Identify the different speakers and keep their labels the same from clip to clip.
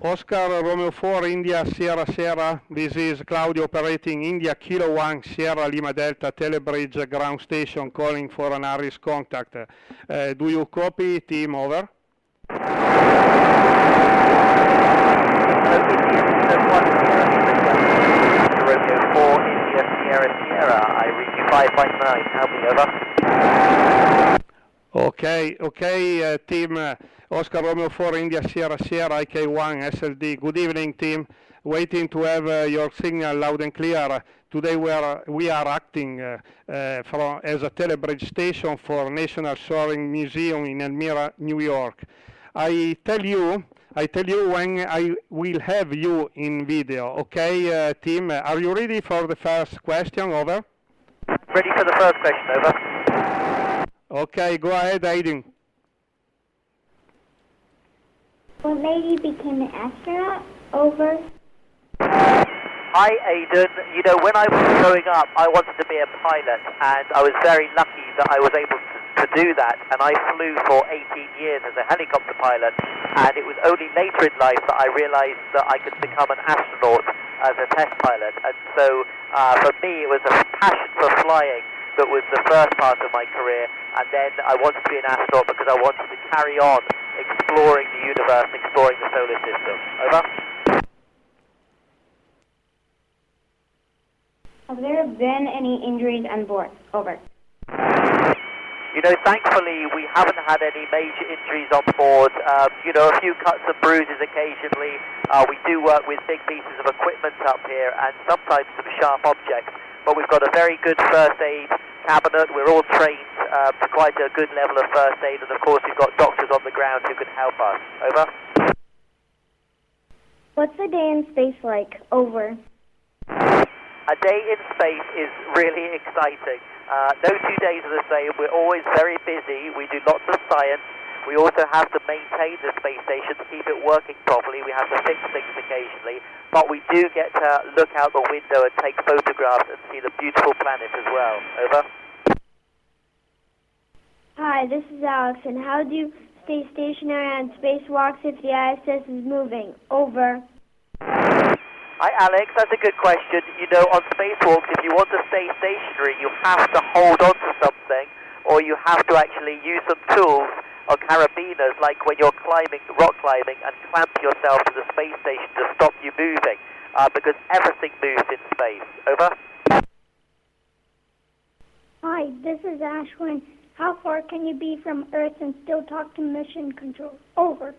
Speaker 1: Oscar Romeo 4 India Sierra Sierra, this is Claudio operating India Kilo 1 Sierra Lima Delta Telebridge ground station calling for an ARISS contact. Do you copy, team? Over.
Speaker 2: Romeo 4 India Sierra Sierra, I read you 559, help me, over.
Speaker 1: Okay, team. Oscar Romeo 4 India Sierra Sierra IK1 SLD. Good evening, team. Waiting to have your signal loud and clear. Today we are acting as a telebridge station for National Soaring Museum in Elmira, New York. I tell you when I will have you in video. Okay, team. Are you ready for the first question? Over.
Speaker 2: Ready for the first question. Over.
Speaker 1: Okay, go ahead, Aiden.
Speaker 3: What made you become an astronaut? Over.
Speaker 2: Hi, Aiden. You know, when I was growing up, I wanted to be a pilot, and I was very lucky that I was able to do that. And I flew for 18 years as a helicopter pilot, and it was only later in life that I realized that I could become an astronaut as a test pilot. And so, for me, it was a passion for flying that was the first part of my career, and then I wanted to be an astronaut because I wanted to carry on exploring the universe, exploring the solar system. Over.
Speaker 3: Have there been any injuries on board? Over.
Speaker 2: You know, thankfully, we haven't had any major injuries on board. You know, a few cuts and bruises occasionally. We do work with big pieces of equipment up here, and sometimes some sharp objects. But we've got a very good first aid cabinet. We're all trained to quite a good level of first aid, and of course we've got doctors on the ground who can help us. Over.
Speaker 3: What's a day in space like? Over.
Speaker 2: A day in space is really exciting. No 2 days are the same. We're always very busy. We do lots of science. We also have to maintain the space station to keep it working properly. We have to fix things occasionally. But we do get to look out the window and take photographs and see the beautiful planet as well. Over.
Speaker 3: Hi, this is Alex, and how do you stay stationary on spacewalks if the ISS is moving? Over.
Speaker 2: Hi, Alex. That's a good question. You know, on spacewalks, if you want to stay stationary, you have to hold on to something, or you have to actually use some tools or carabiners, like when you're climbing, rock climbing, and clamp yourself to the space station to stop you moving, because everything moves in space. Over.
Speaker 3: Hi, this is Ashwin. How far can you be from Earth and still talk to mission control? Over.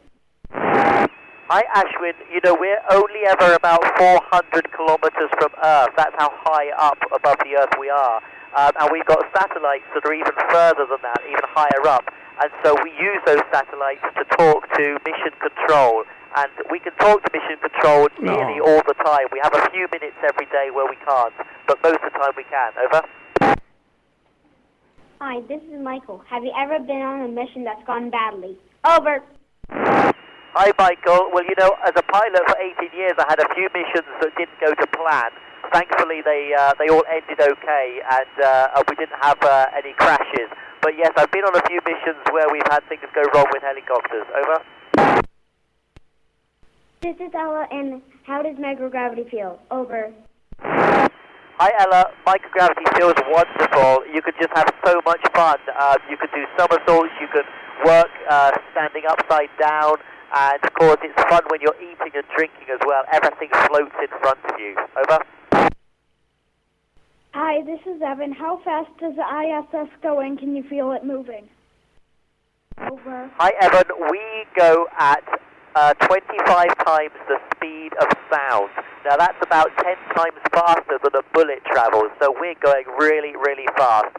Speaker 2: Hi, Ashwin. You know, we're only ever about 400 kilometers from Earth. That's how high up above the Earth we are. And we've got satellites that are even further than that, even higher up. And so we use those satellites to talk to mission control. And we can talk to mission control nearly all the time. We have a few minutes every day where we can't, but most of the time we can. Over.
Speaker 3: Hi, this is Michael. Have you ever been on a mission that's gone badly? Over.
Speaker 2: Hi, Michael. Well, you know, as a pilot for 18 years, I had a few missions that didn't go to plan. Thankfully, they all ended okay, and we didn't have any crashes. But yes, I've been on a few missions where we've had things go wrong with helicopters. Over.
Speaker 3: This is Ella, and how does microgravity feel? Over.
Speaker 2: Hi, Ella. Microgravity feels wonderful. You could just have so much fun. You could do somersaults. You could work standing upside down. And, of course, it's fun when you're eating and drinking as well. Everything floats in front of you. Over.
Speaker 3: Hi, this is Evan. How fast does the ISS go, and can you feel it moving? Over.
Speaker 2: Hi, Evan. We go at 25 times the speed of sound. Now, that's about 10 times faster than a bullet travels, so we're going really, really fast.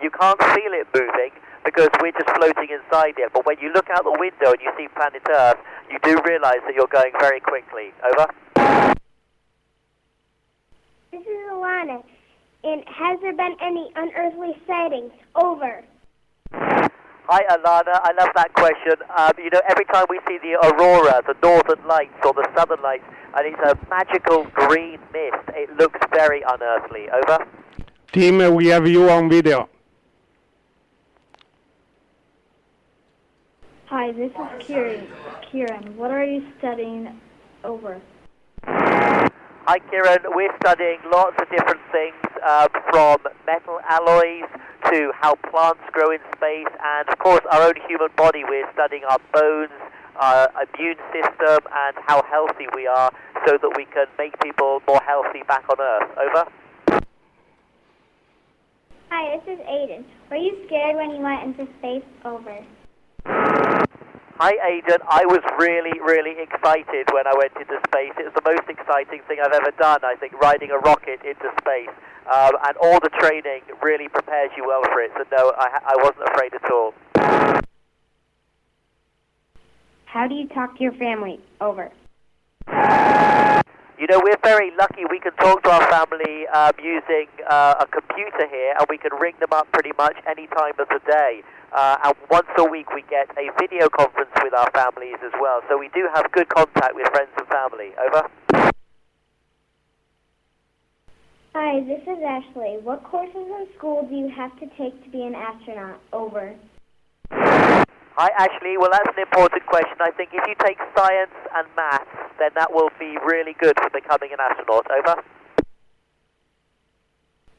Speaker 2: You can't feel it moving because we're just floating inside it, but when you look out the window and you see planet Earth, you do realize that you're going very quickly. Over.
Speaker 3: This is Alana. And has there been any unearthly sightings? Over.
Speaker 2: Hi, Alana. I love that question. You know, every time we see the aurora, the northern lights or the southern lights, and it's a magical green mist, it looks very unearthly. Over.
Speaker 1: Team, we have you on video.
Speaker 3: Hi, this is Kieran. Kieran, what are you studying Over.
Speaker 2: Hi Kieran, we're studying lots of different things from metal alloys to how plants grow in space, and of course our own human body. We're studying our bones, our immune system, and how healthy we are so that we can make people more healthy back on Earth. Over.
Speaker 3: Hi, this is Aiden. Were you scared when you went into space? Over.
Speaker 2: Hi Aidan, I was really, really excited when I went into space. It was the most exciting thing I've ever done, I think, riding a rocket into space. And all the training really prepares you well for it, so no, I wasn't afraid at all.
Speaker 3: How do you talk to your family? Over.
Speaker 2: You know, we're very lucky. We can talk to our family using a computer here, and we can ring them up pretty much any time of the day. And once a week we get a video conference with our families as well. So we do have good contact with friends and family. Over.
Speaker 3: Hi, this is Ashley. What courses in school do you have to take to be an astronaut? Over.
Speaker 2: Hi Ashley, well that's an important question. I think if you take science and maths, then that will be really good for becoming an astronaut. Over.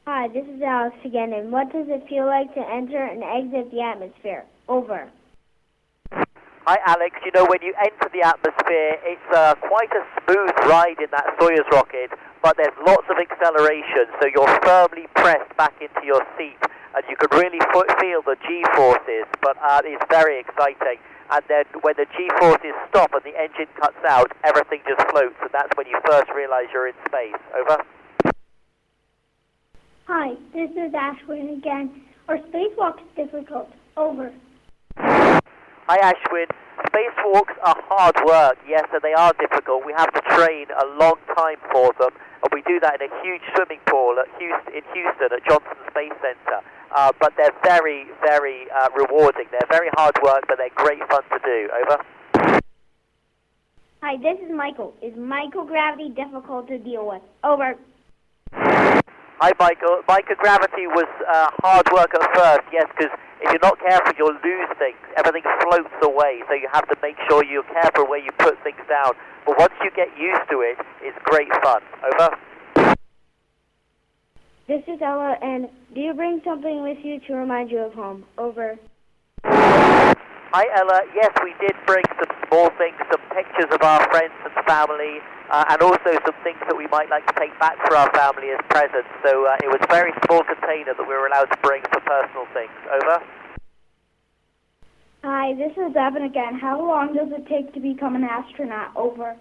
Speaker 3: Hi, this is Alex again, and what does it feel like to enter and exit the atmosphere? Over.
Speaker 2: Hi Alex, you know when you enter the atmosphere, it's quite a smooth ride in that Soyuz rocket, but there's lots of acceleration, so you're firmly pressed back into your seat, and you can really feel the G-forces, but it's very exciting. And then when the G-forces stop and the engine cuts out, everything just floats, and that's when you first realize you're in space. Over.
Speaker 3: Hi, this is Ashwin again. Are spacewalks difficult? Over.
Speaker 2: Hi Ashwin. Spacewalks are hard work, yes, and they are difficult. We have to train a long time for them, and we do that in a huge swimming pool in Houston at Johnson Space Center. But they're very, very rewarding. They're very hard work, but they're great fun to do. Over.
Speaker 3: Hi, this is Michael. Is microgravity difficult to deal with? Over.
Speaker 2: Hi Michael. Microgravity was hard work at first, yes, because if you're not careful, you'll lose things. Everything floats away, so you have to make sure you're careful where you put things down. But once you get used to it, it's great fun. Over.
Speaker 3: This is Ella, and do you bring something with you to remind you of home? Over.
Speaker 2: Hi Ella, yes we did bring some small things, some pictures of our friends and family, and also some things that we might like to take back for our family as presents. So it was a very small container that we were allowed to bring for personal things. Over.
Speaker 3: Hi, this is Evan again. How long does it take to become an astronaut? Over.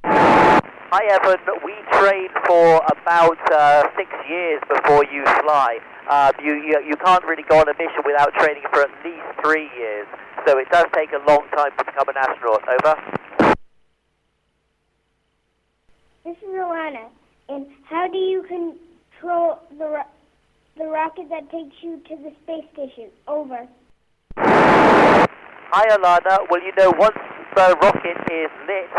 Speaker 2: Hi Evan, we train for about 6 years before you fly. You can't really go on a mission without training for at least 3 years, so it does take a long time to become an astronaut. Over.
Speaker 3: This is Alana, and how do you control the rocket that takes you to the space station? Over.
Speaker 2: Hi Alana, well you know once the rocket is lit,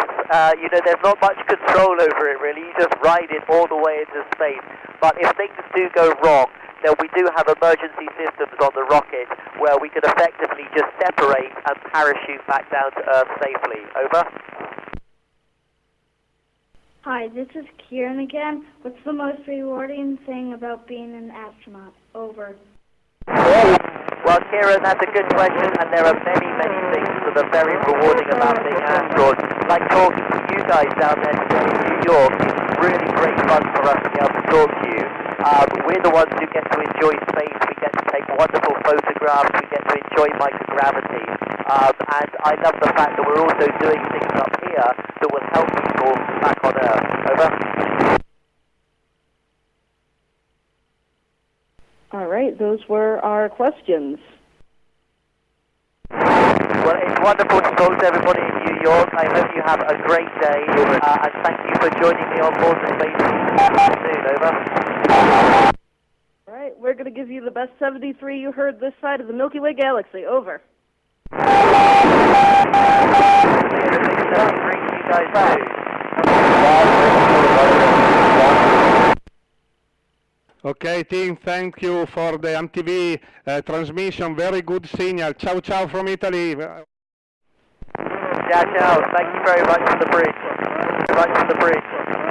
Speaker 2: you know there's not much control over it really, you just ride it all the way into space. But if things do go wrong, then we do have emergency systems on the rocket where we can effectively just separate and parachute back down to Earth safely. Over.
Speaker 3: Hi, this is Kieran again. What's the most rewarding thing about being an astronaut? Over.
Speaker 2: Well, Kieran, that's a good question, and there are many, many things that are very rewarding about being an astronaut. Like talking to you guys down there today in New York, it's really great fun for us to be able to talk to you. We're the ones who get to enjoy space, we get to take wonderful photographs, we get to enjoy microgravity, and I love the fact that we're also doing things up here that will help people back on Earth. Over.
Speaker 4: All right, those were our questions.
Speaker 2: Well, it's wonderful to talk to everybody in New York. I hope you have a great day, and thank you for joining me on board the Space Station this afternoon. Over.
Speaker 4: All right, we're going to give you the best 73 you heard this side of the Milky Way galaxy. Over.
Speaker 2: 73 you guys do.
Speaker 1: Okay, team, thank you for the MTV transmission. Very good signal. Ciao, ciao from Italy.
Speaker 2: Ciao, ciao. Thank you very much for the bridge. right to the bridge.